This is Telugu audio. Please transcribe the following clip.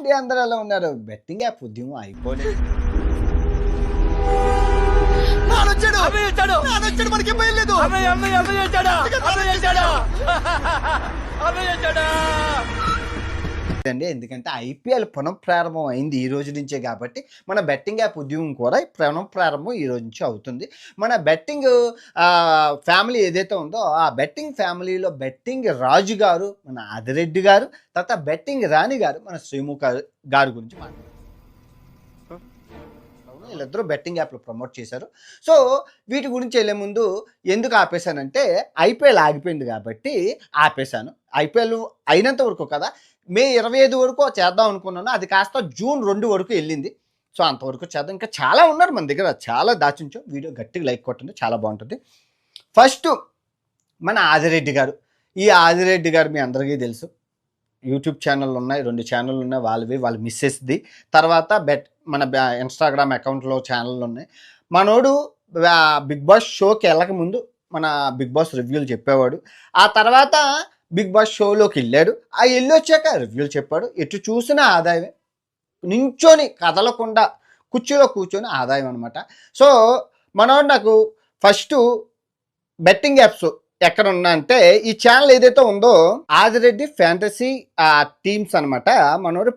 అండి, అందరూ ఎలా ఉన్నారు? బెట్టింగ్ యాప్ ఉద్యమం అయిపోలేదు. అండి, ఎందుకంటే ఐపీఎల్ పునఃప్రారంభం అయింది ఈ రోజు నుంచే కాబట్టి మన బెట్టింగ్ యాప్ ఉద్యమం కూడా పునఃప్రారంభం ఈ రోజు నుంచి అవుతుంది. మన బెట్టింగ్ ఫ్యామిలీ ఏదైతే ఉందో ఆ బెట్టింగ్ ఫ్యామిలీలో బెట్టింగ్ రాజు గారు మన ఆదిరెడ్డి గారు, తర్వాత బెట్టింగ్ రాణి గారు మన శ్రీముఖ గారి గురించి మాట్లాడారు. వీళ్ళిద్దరూ బెట్టింగ్ యాప్లు ప్రమోట్ చేశారు. సో వీటి గురించి వెళ్ళే ముందు ఎందుకు ఆపేశానంటే ఐపీఎల్ ఆగిపోయింది కాబట్టి ఆపేశాను. ఐపీఎల్ అయినంత వరకు కదా, మే 25 వరకు చేద్దాం అనుకున్నాను, అది కాస్త జూన్ 2 వరకు వెళ్ళింది. సో అంతవరకు చేద్దాం. ఇంకా చాలా ఉన్నారు మన దగ్గర, చాలా దాచించాం. వీడియో గట్టిగా లైక్ కొట్టండి, చాలా బాగుంటుంది. ఫస్ట్ మన ఆదిరెడ్డి గారు. ఈ ఆదిరెడ్డి గారు మీ అందరికీ తెలుసు, యూట్యూబ్ ఛానల్ ఉన్నాయి, 2 ఛానళ్ళు ఉన్నాయి, వాళ్ళ మిస్సెస్ది. తర్వాత మన ఇన్స్టాగ్రామ్ అకౌంట్లో ఛానళ్ళు ఉన్నాయి. మనోడు బిగ్ బాస్ షోకి వెళ్ళక ముందు మన బిగ్ బాస్ రివ్యూలు చెప్పేవాడు. ఆ తర్వాత బిగ్ బాస్ షోలోకి వెళ్ళాడు. ఆ వెళ్ళి వచ్చాక రివ్యూలు చెప్పాడు. ఎటు చూసినా ఆదాయమే, నించొని కదలకుండా కుర్చీలో కూర్చొని ఆదాయం అనమాట. సో మనోడు నాకు ఫస్ట్ బెట్టింగ్ యాప్స్ ఎక్కడ ఉన్నా అంటే ఈ ఛానల్ ఏదైతే ఉందో ఆదిరెడ్డి ఫ్యాంటసీ టీమ్స్ అనమాట. మనోడు